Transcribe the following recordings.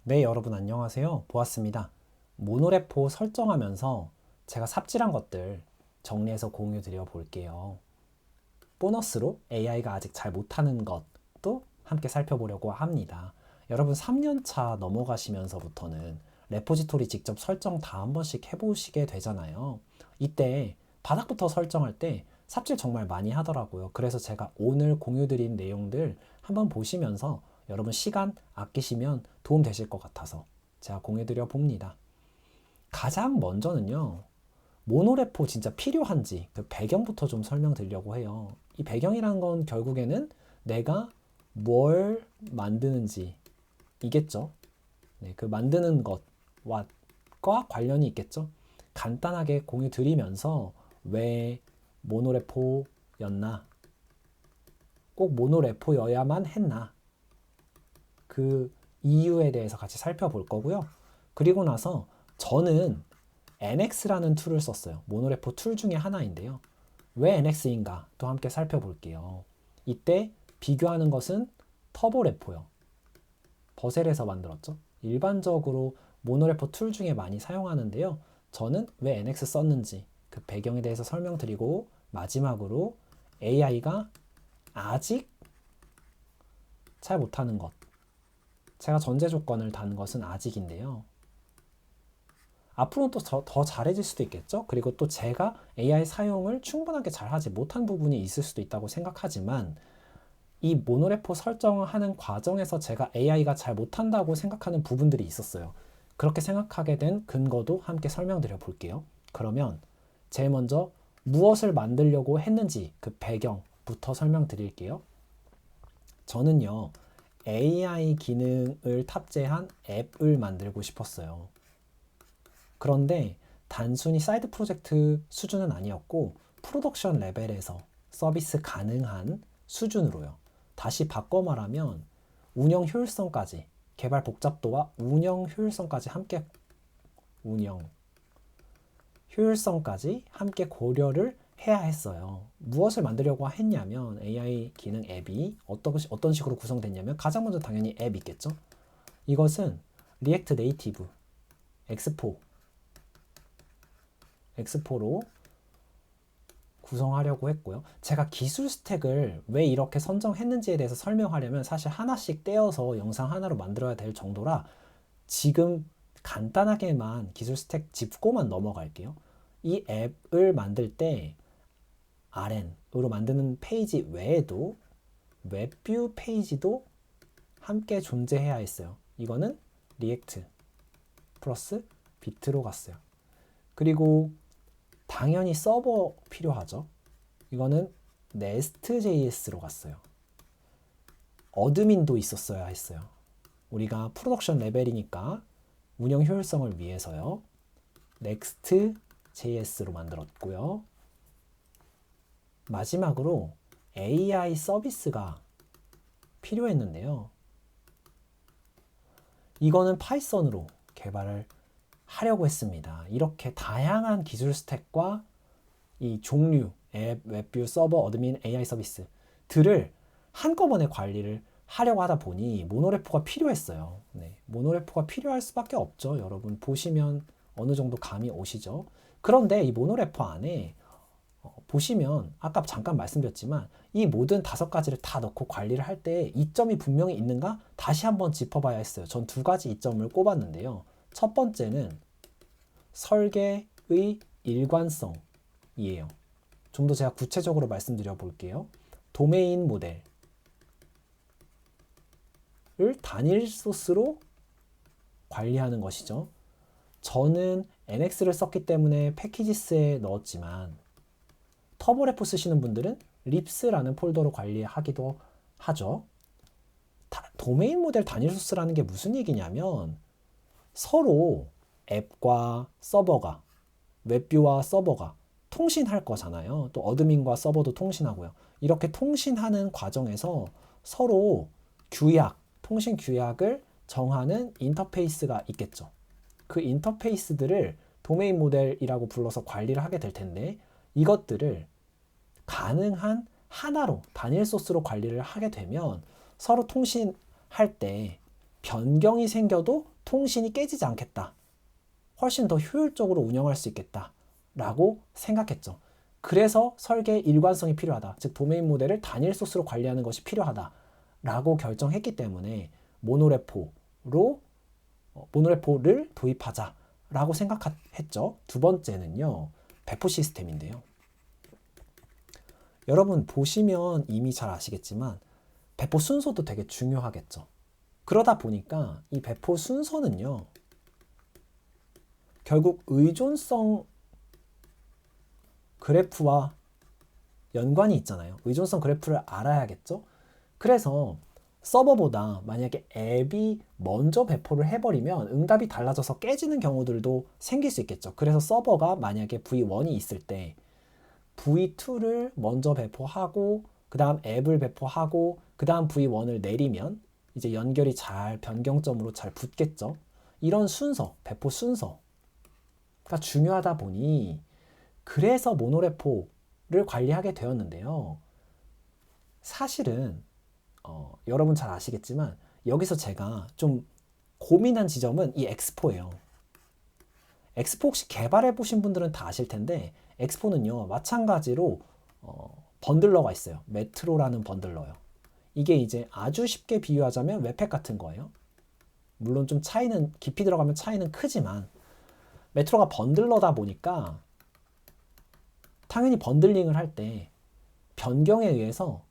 네, 여러분 안녕하세요. 보았습니다. 모노레포 설정하면서 제가 삽질한 것들 정리해서 공유 드려 볼게요. 보너스로 AI가 아직 잘 못하는 것도 함께 살펴보려고 합니다. 여러분 3년차 넘어가시면서부터는 레포지토리 직접 설정 다 한 번씩 해보시게 되잖아요. 이때 바닥부터 설정할 때 삽질 정말 많이 하더라고요. 그래서 제가 오늘 공유 드린 내용들 한번 보시면서 여러분 시간 아끼시면 도움 되실 것 같아서 제가 공유 드려 봅니다. 가장 먼저는요. 모노레포 진짜 필요한지 그 배경부터 좀 설명드리려고 해요. 이 배경이란 건 결국에는 내가 뭘 만드는지 이겠죠. 네, 그 만드는 것과 관련이 있겠죠. 간단하게 공유 드리면서 왜 모노레포였나, 꼭 모노레포여야만 했나, 그 이유에 대해서 같이 살펴볼 거고요. 그리고 나서 저는 NX라는 툴을 썼어요. 모노레포 툴 중에 하나인데요. 왜 NX인가 또 함께 살펴볼게요. 이때 비교하는 것은 터보레포요. 버셀에서 만들었죠. 일반적으로 모노레포 툴 중에 많이 사용하는데요. 저는 왜 NX 썼는지 그 배경에 대해서 설명드리고 마지막으로 AI가 아직 잘 못하는 것. 제가 전제 조건을 단 것은 아직인데요. 앞으로는 또 더 잘해질 수도 있겠죠. 그리고 또 제가 AI 사용을 충분하게 잘하지 못한 부분이 있을 수도 있다고 생각하지만 이 모노레포 설정을 하는 과정에서 제가 AI가 잘 못한다고 생각하는 부분들이 있었어요. 그렇게 생각하게 된 근거도 함께 설명드려 볼게요. 그러면 제일 먼저 무엇을 만들려고 했는지 그 배경부터 설명드릴게요. 저는요, AI 기능을 탑재한 앱을 만들고 싶었어요. 그런데 단순히 사이드 프로젝트 수준은 아니었고 프로덕션 레벨에서 서비스 가능한 수준으로요. 다시 바꿔 말하면 운영 효율성까지, 개발 복잡도와 운영 효율성까지 함께 고려를 해야 했어요. 무엇을 만들려고 했냐면 AI 기능 앱이 어떤 식으로 구성됐냐면 가장 먼저 당연히 앱 있겠죠. 이것은 리액트 네이티브, 엑스포로 구성하려고 했고요. 제가 기술 스택을 왜 이렇게 선정했는지에 대해서 설명하려면 사실 하나씩 떼어서 영상 하나로 만들어야 될 정도라 지금 간단하게만 기술 스택 짚고만 넘어갈게요. 이 앱을 만들 때 RN으로 만드는 페이지 외에도 웹뷰 페이지도 함께 존재해야 했어요. 이거는 리액트 플러스 비트로 갔어요. 그리고 당연히 서버 필요하죠. 이거는 네스트.js로 갔어요. 어드민도 있었어야 했어요. 우리가 프로덕션 레벨이니까 운영 효율성을 위해서요. 넥스트.js로 만들었고요. 마지막으로 AI 서비스가 필요했는데요. 이거는 파이썬으로 개발을 하려고 했습니다. 이렇게 다양한 기술 스택과 이 종류, 앱, 웹뷰, 서버, 어드민, AI 서비스들을 한꺼번에 관리를 하려고 하다 보니 모노레포가 필요했어요. 네, 모노레포가 필요할 수밖에 없죠. 여러분 보시면 어느 정도 감이 오시죠? 그런데 이 모노레포 안에 보시면 아까 잠깐 말씀드렸지만 이 모든 5가지를 다 넣고 관리를 할 때 이점이 분명히 있는가? 다시 한번 짚어봐야 했어요. 전 2가지 이점을 꼽았는데요. 첫 번째는 설계의 일관성이에요. 좀 더 제가 구체적으로 말씀드려 볼게요. 도메인 모델을 단일 소스로 관리하는 것이죠. 저는 NX를 썼기 때문에 패키지스에 넣었지만 터보레포 쓰시는 분들은 립스라는 폴더로 관리하기도 하죠. 도메인 모델 단일 소스라는 게 무슨 얘기냐면 서로 앱과 서버가, 웹뷰와 서버가 통신할 거잖아요. 또 어드민과 서버도 통신하고요. 이렇게 통신하는 과정에서 서로 통신 규약을 정하는 인터페이스가 있겠죠. 그 인터페이스들을 도메인 모델이라고 불러서 관리를 하게 될 텐데 이것들을 가능한 하나로 단일 소스로 관리를 하게 되면 서로 통신할 때 변경이 생겨도 통신이 깨지지 않겠다. 훨씬 더 효율적으로 운영할 수 있겠다. 라고 생각했죠. 그래서 설계에 일관성이 필요하다. 즉 도메인 모델을 단일 소스로 관리하는 것이 필요하다. 라고 결정했기 때문에 모노레포를 도입하자. 라고 생각했죠. 두 번째는요. 배포 시스템인데요. 여러분 보시면 이미 잘 아시겠지만 배포 순서도 되게 중요하겠죠. 그러다 보니까 이 배포 순서는요. 결국 의존성 그래프와 연관이 있잖아요. 의존성 그래프를 알아야겠죠. 그래서 서버보다 만약에 앱이 먼저 배포를 해버리면 응답이 달라져서 깨지는 경우들도 생길 수 있겠죠. 그래서 서버가 만약에 V1이 있을 때 V2를 먼저 배포하고 그 다음 앱을 배포하고 그 다음 V1을 내리면 이제 연결이 잘 변경점으로 잘 붙겠죠. 이런 순서, 배포 순서가 중요하다 보니 그래서 모노레포를 관리하게 되었는데요. 사실은 여러분 잘 아시겠지만 여기서 제가 좀 고민한 지점은 이 엑스포예요. 엑스포 혹시 개발해 보신 분들은 다 아실 텐데 엑스포는요 마찬가지로 번들러가 있어요. 메트로라는 번들러요. 이게 이제 아주 쉽게 비유하자면 웹팩 같은 거예요. 물론 좀 차이는 깊이 들어가면 차이는 크지만 메트로가 번들러다 보니까 당연히 번들링을 할 때 변경에 의해서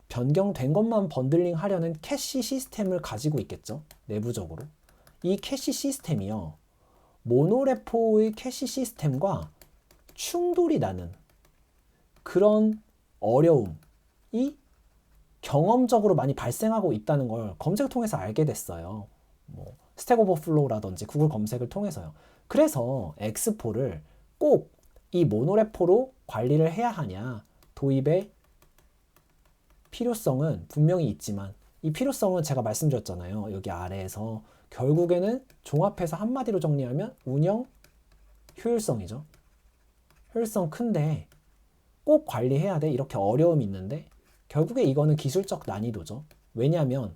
변경된 것만 번들링 하려는 캐시 시스템을 가지고 있겠죠. 내부적으로. 이 캐시 시스템이요. 모노레포의 캐시 시스템과 충돌이 나는 그런 어려움이 경험적으로 많이 발생하고 있다는 걸 검색을 통해서 알게 됐어요. 뭐 스택 오버플로우라든지 구글 검색을 통해서요. 그래서 엑스포를 꼭 이 모노레포로 관리를 해야 하냐. 도입의 필요성은 분명히 있지만 이 필요성은 제가 말씀드렸잖아요. 여기 아래에서 결국에는 종합해서 한마디로 정리하면 운영 효율성이죠. 효율성 큰데 꼭 관리해야 돼. 이렇게 어려움이 있는데 결국에 이거는 기술적 난이도죠. 왜냐하면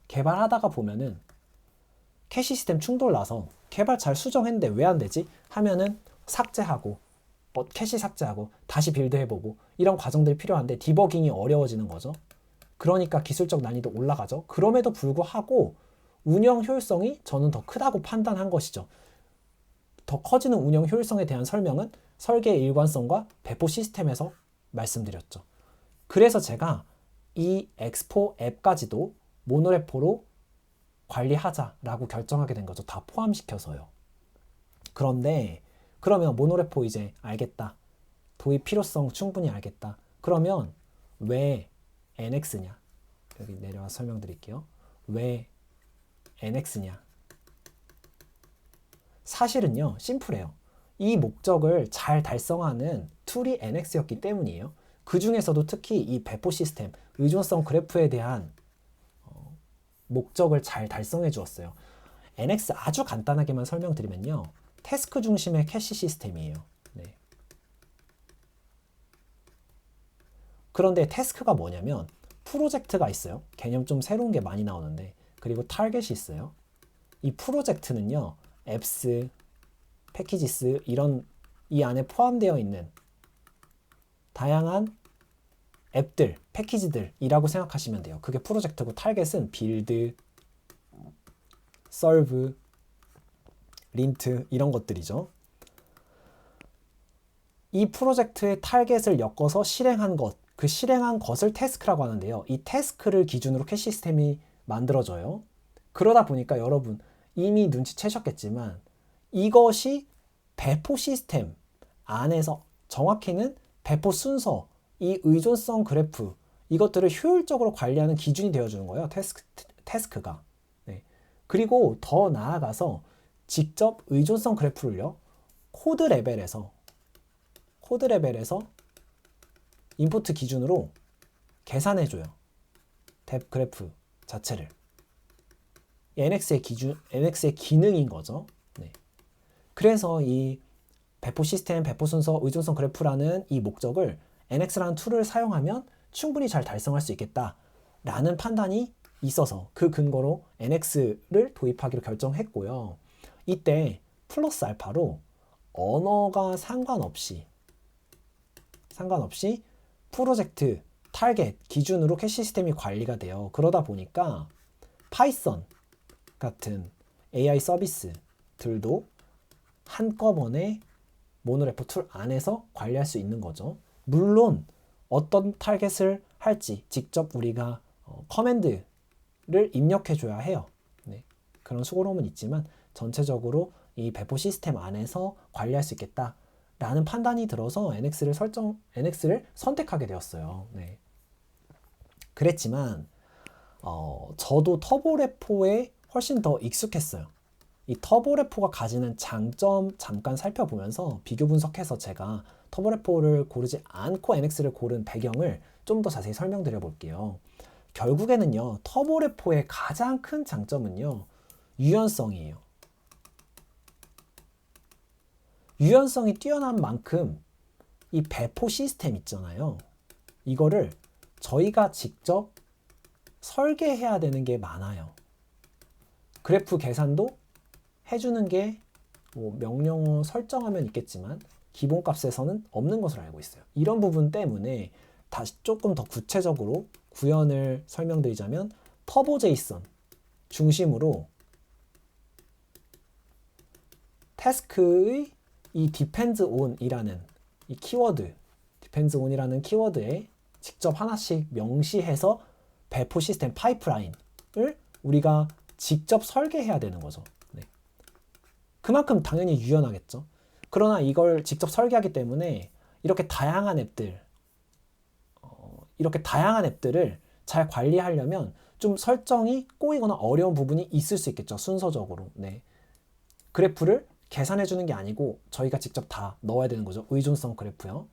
개발하다가 보면은 캐시 시스템 충돌 나서 개발 잘 수정했는데 왜 안 되지? 하면은 삭제하고 캐시 삭제하고 다시 빌드해보고 이런 과정들이 필요한데 디버깅이 어려워지는 거죠. 그러니까 기술적 난이도 올라가죠. 그럼에도 불구하고 운영 효율성이 저는 더 크다고 판단한 것이죠. 더 커지는 운영 효율성에 대한 설명은 설계의 일관성과 배포 시스템에서 말씀드렸죠. 그래서 제가 이 엑스포 앱까지도 모노레포로 관리하자라고 결정하게 된 거죠. 다 포함시켜서요. 그런데 그러면 모노레포 이제 알겠다. 도입 필요성 충분히 알겠다. 그러면 왜 NX냐? 여기 내려와 설명드릴게요. 왜 NX냐? 사실은요. 심플해요. 이 목적을 잘 달성하는 툴이 NX였기 때문이에요. 그 중에서도 특히 이 배포 시스템, 의존성 그래프에 대한 목적을 잘 달성해 주었어요. NX 아주 간단하게만 설명드리면요. 태스크 중심의 캐시 시스템이에요. 네. 그런데 태스크가 뭐냐면 프로젝트가 있어요. 개념 좀 새로운 게 많이 나오는데 그리고 타겟이 있어요. 이 프로젝트는요. 앱스, 패키지스 이런 이 안에 포함되어 있는 다양한 앱들, 패키지들이라고 생각하시면 돼요. 그게 프로젝트고 타겟은 빌드, 서브, 린트 이런 것들이죠. 이 프로젝트의 타겟을 엮어서 실행한 것, 그 실행한 것을 태스크라고 하는데요. 이 태스크를 기준으로 캐시 시스템이 만들어져요. 그러다 보니까 여러분 이미 눈치채셨겠지만 이것이 배포 시스템 안에서 정확히는 배포 순서, 이 의존성 그래프 이것들을 효율적으로 관리하는 기준이 되어주는 거예요. 태스크가. 네. 그리고 더 나아가서 직접 의존성 그래프를요. 코드 레벨에서 인풋 기준으로 계산해줘요. 뎁 그래프 자체를. NX의 기능인 거죠. 네. 그래서 이 배포 시스템, 배포 순서, 의존성 그래프라는 이 목적을 NX라는 툴을 사용하면 충분히 잘 달성할 수 있겠다라는 판단이 있어서 그 근거로 NX를 도입하기로 결정했고요. 이때 플러스 알파로 언어가 상관없이 프로젝트 타겟 기준으로 캐시 시스템이 관리가 돼요. 그러다 보니까 파이썬 같은 AI 서비스들도 한꺼번에 모노레포 툴 안에서 관리할 수 있는 거죠. 물론 어떤 타겟을 할지 직접 우리가 커맨드를 입력해 줘야 해요. 네. 그런 수고로움은 있지만 전체적으로 이 배포 시스템 안에서 관리할 수 있겠다라는 판단이 들어서 NX를 선택하게 되었어요. 네. 그랬지만 저도 터보레포에 훨씬 더 익숙했어요. 이 터보레포가 가지는 장점 잠깐 살펴보면서 비교 분석해서 제가 터보레포를 고르지 않고 NX를 고른 배경을 좀 더 자세히 설명드려 볼게요. 결국에는요, 터보레포의 가장 큰 장점은요, 유연성이에요. 유연성이 뛰어난 만큼 이 배포 시스템 있잖아요. 이거를 저희가 직접 설계해야 되는 게 많아요. 그래프 계산도 해주는 게 뭐 명령어 설정하면 있겠지만 기본값에서는 없는 것으로 알고 있어요. 이런 부분 때문에 다시 조금 더 구체적으로 구현을 설명드리자면 터보 제이슨 중심으로 태스크의 이 depends on이라는 이 키워드, depends on이라는 키워드에 직접 하나씩 명시해서 배포 시스템 파이프라인을 우리가 직접 설계해야 되는 거죠. 네. 그만큼 당연히 유연하겠죠. 그러나 이걸 직접 설계하기 때문에 이렇게 다양한 앱들을 잘 관리하려면 좀 설정이 꼬이거나 어려운 부분이 있을 수 있겠죠. 순서적으로. 네. 그래프를 계산해 주는 게 아니고 저희가 직접 다 넣어야 되는 거죠. 의존성 그래프요.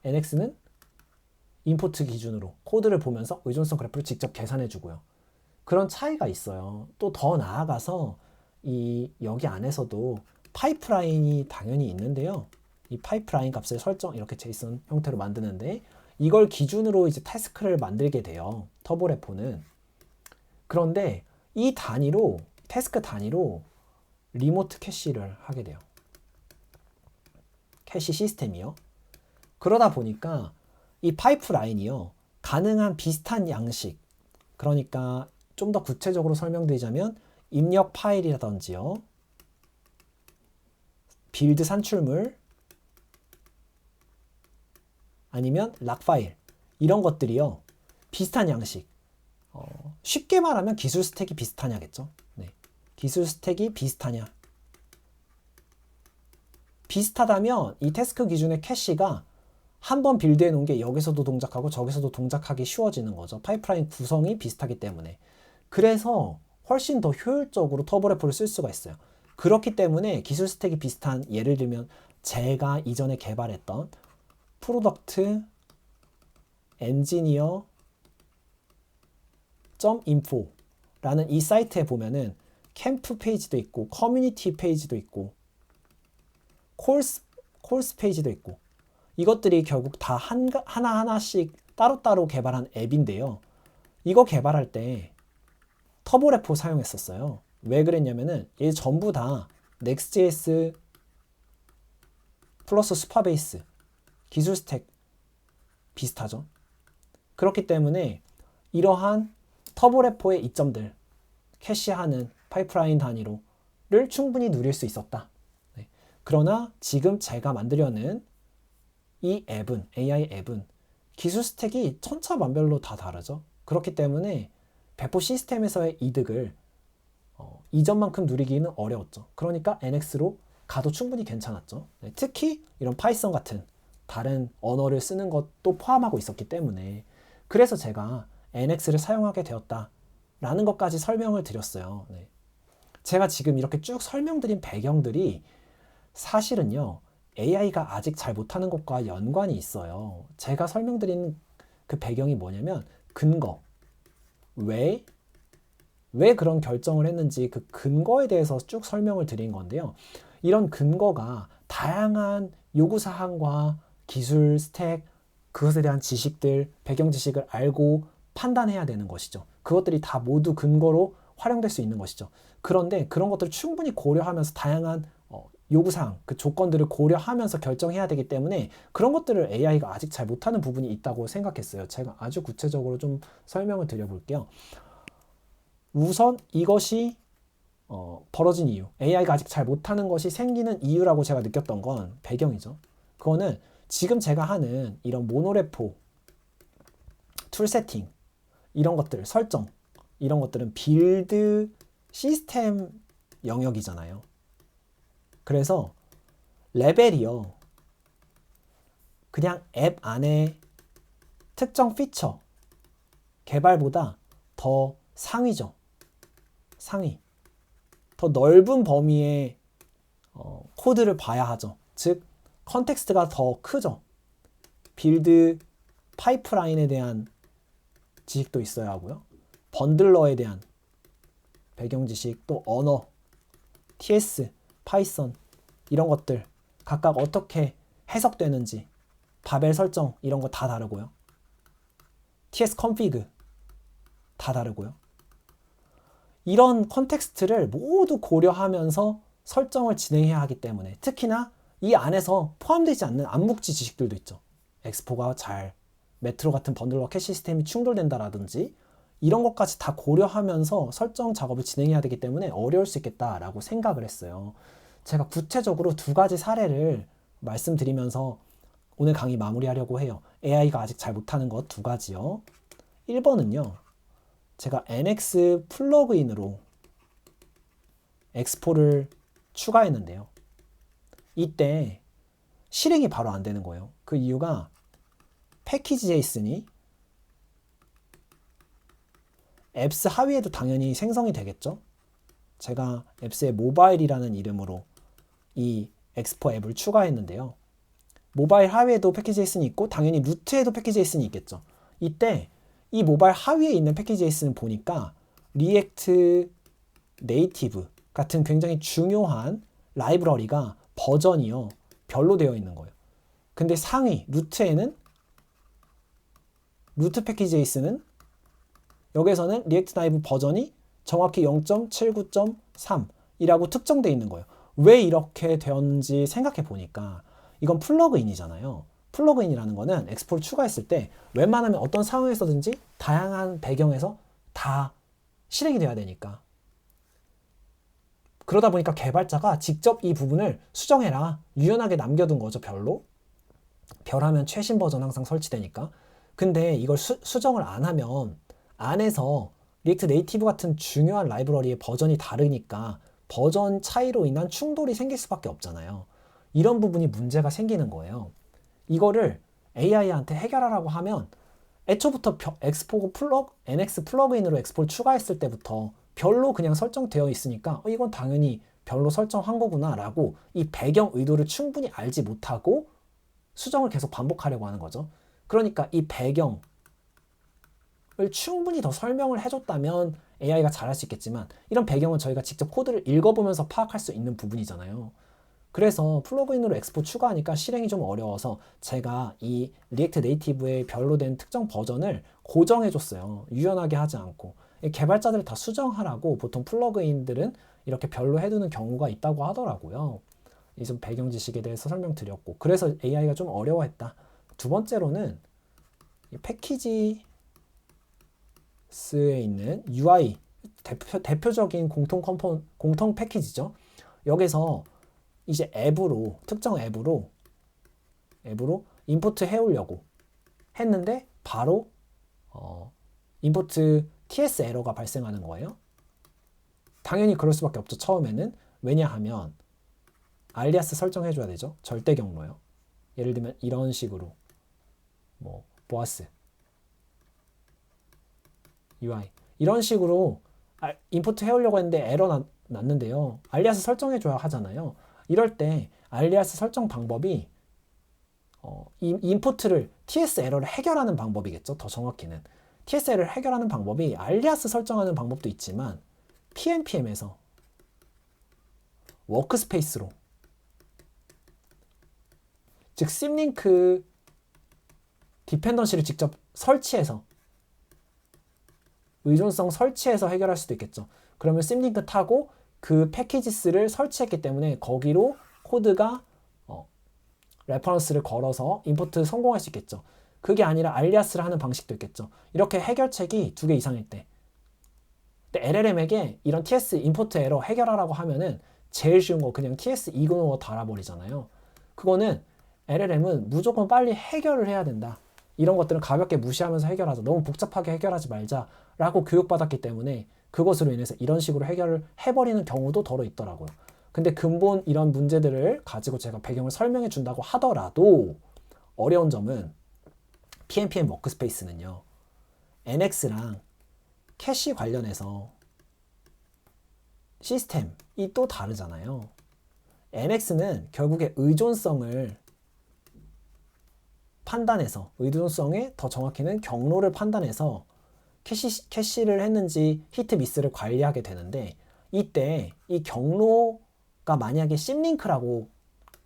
NX는 임포트 기준으로 코드를 보면서 의존성 그래프를 직접 계산해 주고요. 그런 차이가 있어요. 또 더 나아가서 여기 안에서도 파이프라인이 당연히 있는데요. 이 파이프라인 값을 이렇게 제이슨 형태로 만드는데 이걸 기준으로 이제 태스크를 만들게 돼요. 터보레포는. 그런데 이 단위로 태스크 단위로 리모트 캐시를 하게 돼요. 캐시 시스템이요. 그러다 보니까 이 파이프라인이요. 가능한 비슷한 양식, 그러니까 좀 더 구체적으로 설명드리자면 입력 파일이라든지요. 빌드 산출물 아니면 락 파일 이런 것들이요. 비슷한 양식. 쉽게 말하면 기술 스택이 비슷하냐겠죠. 네. 기술 스택이 비슷하냐. 비슷하다면 이 태스크 기준의 캐시가 한번 빌드해 놓은 게 여기서도 동작하고 저기서도 동작하기 쉬워지는 거죠. 파이프라인 구성이 비슷하기 때문에. 그래서 훨씬 더 효율적으로 터보레포를 쓸 수가 있어요. 그렇기 때문에 기술 스택이 비슷한, 예를 들면 제가 이전에 개발했던 프로덕트 엔지니어 .info 라는 이 사이트에 보면은 캠프 페이지도 있고 커뮤니티 페이지도 있고 콜스 페이지도 있고 이것들이 결국 다 하나하나씩 따로따로 개발한 앱인데요. 이거 개발할 때 터보레포 사용했었어요. 왜 그랬냐면은 얘 전부 다 Next.js 플러스 스파베이스 기술 스택 비슷하죠. 그렇기 때문에 이러한 터보레포의 이점들 캐시하는 파이프라인 단위로를 충분히 누릴 수 있었다. 네. 그러나 지금 제가 만들려는 이 앱은 AI 앱은 기술 스택이 천차만별로 다 다르죠. 그렇기 때문에 배포 시스템에서의 이득을 이전만큼 누리기는 어려웠죠. 그러니까 NX로 가도 충분히 괜찮았죠. 네, 특히 이런 파이썬 같은 다른 언어를 쓰는 것도 포함하고 있었기 때문에 그래서 제가 NX를 사용하게 되었다라는 것까지 설명을 드렸어요. 네. 제가 지금 이렇게 쭉 설명드린 배경들이 사실은요. AI가 아직 잘 못하는 것과 연관이 있어요. 제가 설명드린 그 배경이 뭐냐면 근거. 왜 그런 결정을 했는지 그 근거에 대해서 쭉 설명을 드린 건데요. 이런 근거가 다양한 요구사항과 기술 스택, 그것에 대한 지식들, 배경 지식을 알고 판단해야 되는 것이죠. 그것들이 다 모두 근거로 활용될 수 있는 것이죠. 그런데 그런 것들을 충분히 고려하면서 다양한 요구사항, 그 조건들을 고려하면서 결정해야 되기 때문에 그런 것들을 AI가 아직 잘 못하는 부분이 있다고 생각했어요. 제가 아주 구체적으로 좀 설명을 드려볼게요. 우선 이것이 벌어진 이유, AI가 아직 잘 못하는 것이 생기는 이유라고 제가 느꼈던 건 배경이죠. 그거는 지금 제가 하는 이런 모노레포, 툴 세팅, 이런 것들, 설정, 이런 것들은 빌드 시스템 영역이잖아요. 그래서 레벨이요, 그냥 앱 안에 특정 피처 개발보다 더 상위죠. 상위. 더 넓은 범위의 코드를 봐야 하죠. 즉 컨텍스트가 더 크죠. 빌드 파이프라인에 대한 지식도 있어야 하고요. 번들러에 대한 배경 지식, 또 언어, TS, 파이썬 이런 것들 각각 어떻게 해석되는지, 바벨 설정 이런 거 다 다르고요. TS 컨피그 다 다르고요. 이런 컨텍스트를 모두 고려하면서 설정을 진행해야 하기 때문에 특히나 이 안에서 포함되지 않는 암묵지 지식들도 있죠. 엑스포가 잘 메트로 같은 번들러 캐시 시스템이 충돌된다라든지 이런 것까지 다 고려하면서 설정 작업을 진행해야 되기 때문에 어려울 수 있겠다라고 생각을 했어요. 제가 구체적으로 두 가지 사례를 말씀드리면서 오늘 강의 마무리하려고 해요. AI가 아직 잘 못하는 것 두 가지요. 1번은요. 제가 NX 플러그인으로 엑스포를 추가했는데요. 이때 실행이 바로 안 되는 거예요. 그 이유가 패키지 제이슨이 앱스 하위에도 당연히 생성이 되겠죠. 제가 앱스의 모바일이라는 이름으로 이 엑스포 앱을 추가했는데요. 모바일 하위에도 패키지 제이슨이 있고 당연히 루트에도 패키지 제이슨이 있겠죠. 이때 이 모바일 하위에 있는 패키지 제이슨을 보니까 리액트 네이티브 같은 굉장히 중요한 라이브러리가 버전이요 별로 되어 있는 거예요. 근데 상위 루트에는 루트 패키지 제이슨은 여기에서는 리액트 나이브 버전이 정확히 0.79.3이라고 특정되어 있는 거예요. 왜 이렇게 되었는지 생각해 보니까 이건 플러그인이잖아요. 플러그인이라는 거는 엑스포를 추가했을 때 웬만하면 어떤 상황에서든지 다양한 배경에서 다 실행이 돼야 되니까. 그러다 보니까 개발자가 직접 이 부분을 수정해라, 유연하게 남겨둔 거죠. 별로. 별하면 최신 버전 항상 설치되니까. 근데 이걸 수정을 안 하면 안에서 리액트 네이티브 같은 중요한 라이브러리의 버전이 다르니까 버전 차이로 인한 충돌이 생길 수밖에 없잖아요. 이런 부분이 문제가 생기는 거예요. 이거를 AI한테 해결하라고 하면 애초부터 엑스포 NX 플러그인으로 엑스포를 추가했을 때부터 별로 그냥 설정되어 있으니까 이건 당연히 별로 설정한 거구나 라고 이 배경 의도를 충분히 알지 못하고 수정을 계속 반복하려고 하는 거죠. 그러니까 이 배경을 충분히 더 설명을 해줬다면 AI가 잘할 수 있겠지만 이런 배경은 저희가 직접 코드를 읽어보면서 파악할 수 있는 부분이잖아요. 그래서 플러그인으로 엑스포 추가하니까 실행이 좀 어려워서 제가 이 리액트 네이티브의 별로 된 특정 버전을 고정해줬어요. 유연하게 하지 않고. 개발자들 다 수정하라고 보통 플러그인들은 이렇게 별로 해두는 경우가 있다고 하더라고요. 이 좀 배경 지식에 대해서 설명드렸고, 그래서 AI가 좀 어려워했다. 두 번째로는 이 패키지스에 있는 UI 대표적인 공통 패키지죠. 여기서 이제 특정 앱으로 임포트 해오려고 했는데 바로 임포트 TS 에러가 발생하는 거예요. 당연히 그럴 수밖에 없죠. 처음에는. 왜냐하면 알리아스 설정해줘야 되죠. 절대 경로요. 예를 들면 이런 식으로 보아스 UI 이런 식으로 임포트 해오려고 했는데 에러 났는데요. 알리아스 설정해줘야 하잖아요. 이럴 때 알리아스 설정 방법이 임포트를 TS 에러를 해결하는 방법이겠죠. 더 정확히는 TS 에러를 해결하는 방법이 알리아스 설정하는 방법도 있지만 PNPM에서 워크스페이스로, 즉 심링크 디펜던시를 직접 설치해서 의존성 설치해서 해결할 수도 있겠죠. 그러면 심링크 타고 그 패키지스를 설치했기 때문에 거기로 코드가 레퍼런스를 걸어서 임포트 성공할 수 있겠죠. 그게 아니라 알리아스를 하는 방식도 있겠죠. 이렇게 해결책이 2개 이상일 때. 근데 LLM에게 이런 TS 임포트 에러 해결하라고 하면은 제일 쉬운 거 그냥 TS 이그노어 달아버리잖아요. 그거는 LLM은 무조건 빨리 해결을 해야 된다. 이런 것들은 가볍게 무시하면서 해결하자. 너무 복잡하게 해결하지 말자라고 교육받았기 때문에 그것으로 인해서 이런 식으로 해결을 해버리는 경우도 더러 있더라고요. 근데 근본 이런 문제들을 가지고 제가 배경을 설명해 준다고 하더라도 어려운 점은 PnPn 워크스페이스는요. NX랑 캐시 관련해서 시스템이 또 다르잖아요. NX는 결국에 의존성을 판단해서 의존성에 더 정확히는 경로를 판단해서 캐시를 했는지 히트 미스를 관리하게 되는데 이때 이 경로가 만약에 심링크로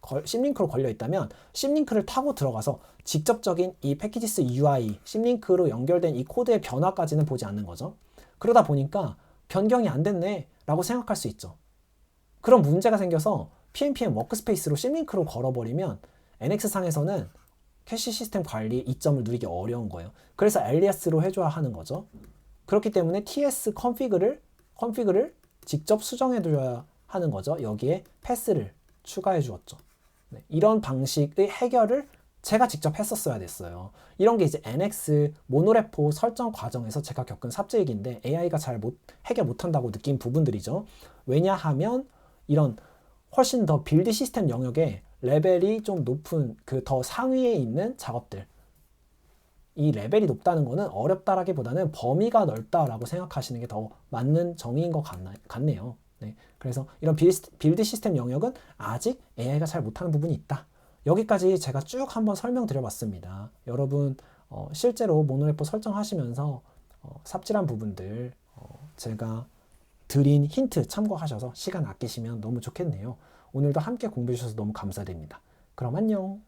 걸려 있다면 심링크를 타고 들어가서 직접적인 이 패키지스 UI 심링크로 연결된 이 코드의 변화까지는 보지 않는 거죠. 그러다 보니까 변경이 안 됐네 라고 생각할 수 있죠. 그런 문제가 생겨서 PnPn 워크스페이스로 심링크로 걸어버리면 NX상에서는 캐시 시스템 관리의 이점을 누리기 어려운 거예요. 그래서 알리아스로 해줘야 하는 거죠. 그렇기 때문에 TS 컨피그를 직접 수정해줘야 하는 거죠. 여기에 패스를 추가해 주었죠. 네, 이런 방식의 해결을 제가 직접 했었어야 됐어요. 이런 게 이제 NX 모노레포 설정 과정에서 제가 겪은 삽질기인데 AI가 잘 해결 못한다고 느낀 부분들이죠. 왜냐하면 이런 훨씬 더 빌드 시스템 영역에 레벨이 좀 높은 그 더 상위에 있는 작업들, 이 레벨이 높다는 거는 어렵다라기보다는 범위가 넓다라고 생각하시는 게 더 맞는 정의인 것 같네요. 네, 그래서 이런 빌드 시스템 영역은 아직 AI가 잘 못하는 부분이 있다. 여기까지 제가 쭉 한번 설명드려봤습니다. 여러분 실제로 모노레포 설정하시면서 삽질한 부분들 제가 드린 힌트 참고하셔서 시간 아끼시면 너무 좋겠네요. 오늘도 함께 공부해 주셔서 너무 감사드립니다. 그럼 안녕.